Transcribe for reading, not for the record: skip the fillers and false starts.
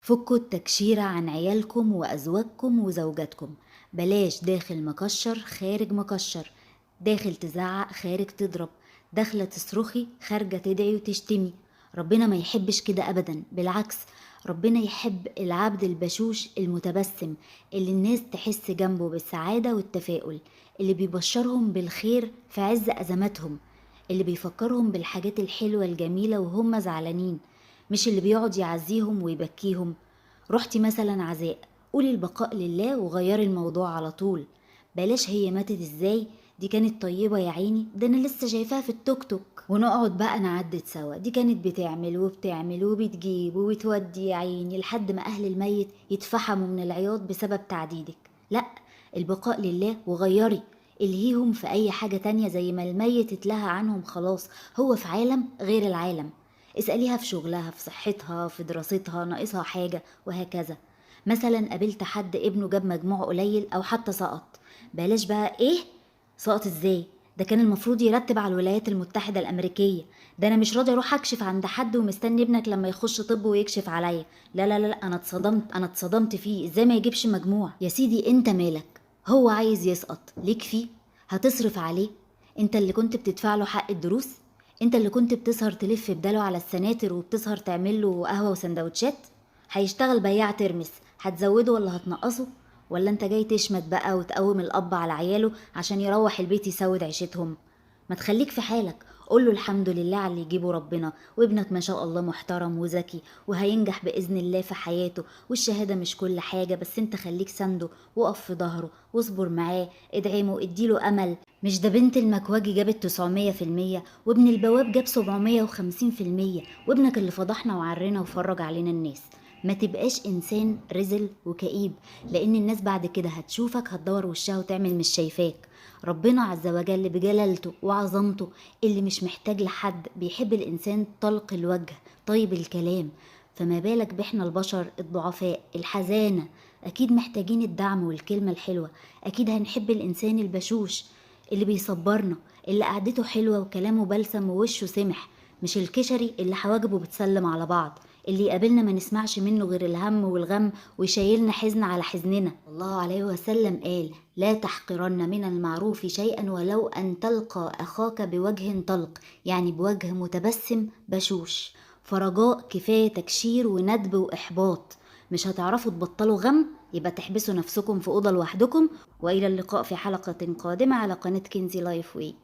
فكوا التكشيرة عن عيالكم وأزواجكم وزوجاتكم. بلاش داخل مكشر خارج مكشر، داخل تزعق خارج تضرب، داخلة تصرخي خارجة تدعي وتشتمي. ربنا ما يحبش كده أبدا، بالعكس. ربنا يحب العبد البشوش المتبسم، اللي الناس تحس جنبه بالسعادة والتفاؤل، اللي بيبشرهم بالخير في عز أزماتهم، اللي بيفكرهم بالحاجات الحلوة الجميلة وهم زعلانين، مش اللي بيقعد يعزيهم ويبكيهم. رحتي مثلا عزاء، قولي البقاء لله وغيري الموضوع على طول. بلاش هي ماتت ازاي، دي كانت طيبة يا عيني، ده انا لسه شايفاها في التوك توك، ونقعد بقى نعدد سوا، دي كانت بتعمل وبتعمل وبتجيب وبتودي يا عيني، لحد ما اهل الميت يتفحموا من العياط بسبب تعديدك. لا، البقاء لله وغيري، الهيهم في اي حاجة تانية، زي ما الميت اتلهى عنهم خلاص، هو في عالم غير العالم. اسأليها في شغلها، في صحتها، في دراستها، ناقصها حاجة، وهكذا. مثلا قابلت حد ابنه جاب مجموع قليل او حتى سقط، بلاش بقى ايه سقط ازاي، ده كان المفروض يرتب على الولايات المتحدة الأمريكية، ده أنا مش راضي أروح أكشف عند حد ومستني ابنك لما يخش طب ويكشف عليا. لا لا لا لا، أنا اتصدمت فيه، إزاي ما يجيبش مجموع؟ يا سيدي أنت مالك، هو عايز يسقط ليك فيه؟ هتصرف عليه؟ أنت اللي كنت بتدفع له حق الدروس؟ أنت اللي كنت بتسهر تلف بداله على السناتر وبتسهر تعمل له قهوة وسندوتشات؟ هيشتغل بياع ترمس، هتزوده ولا هتنقصه؟ ولا انت جاي تشمت بقى وتقوم الاب على عياله عشان يروح البيت يسود عيشتهم؟ ما تخليك في حالك، قوله الحمد لله على اللي يجيبه ربنا، وابنك ما شاء الله محترم وذكي وهينجح بإذن الله في حياته، والشهادة مش كل حاجة، بس انت خليك سنده، وقف في ظهره واصبر معاه، ادعمه، اديله امل. مش ده بنت المكواجي جابت 900%، وابن البواب جاب 750%، وابنك اللي فضحنا وعرنا وفرج علينا الناس. ما تبقاش انسان رزل وكئيب، لان الناس بعد كده هتشوفك هتدور وشها وتعمل مش شايفاك. ربنا عز وجل بجلالته وعظمته، اللي مش محتاج لحد، بيحب الانسان طلق الوجه طيب الكلام. فما بالك بإحنا البشر الضعفاء الحزانة؟ اكيد محتاجين الدعم والكلمة الحلوة، اكيد هنحب الانسان البشوش اللي بيصبرنا، اللي قعدته حلوة وكلامه بلسم ووشه سمح، مش الكشري اللي حواجبه بتسلم على بعض، اللي يقابلنا ما نسمعش منه غير الهم والغم، ويشيلنا حزن على حزننا. الله عليه وسلم قال: لا تحقرن من المعروف شيئا ولو أن تلقى أخاك بوجه طلق، يعني بوجه متبسم بشوش. فرجاء كفاية تكشير وندب وإحباط، مش هتعرفوا تبطلوا غم، يبقى تحبسوا نفسكم في أوضة لوحدكم. وإلى اللقاء في حلقة قادمة على قناة كنزي لايف وي.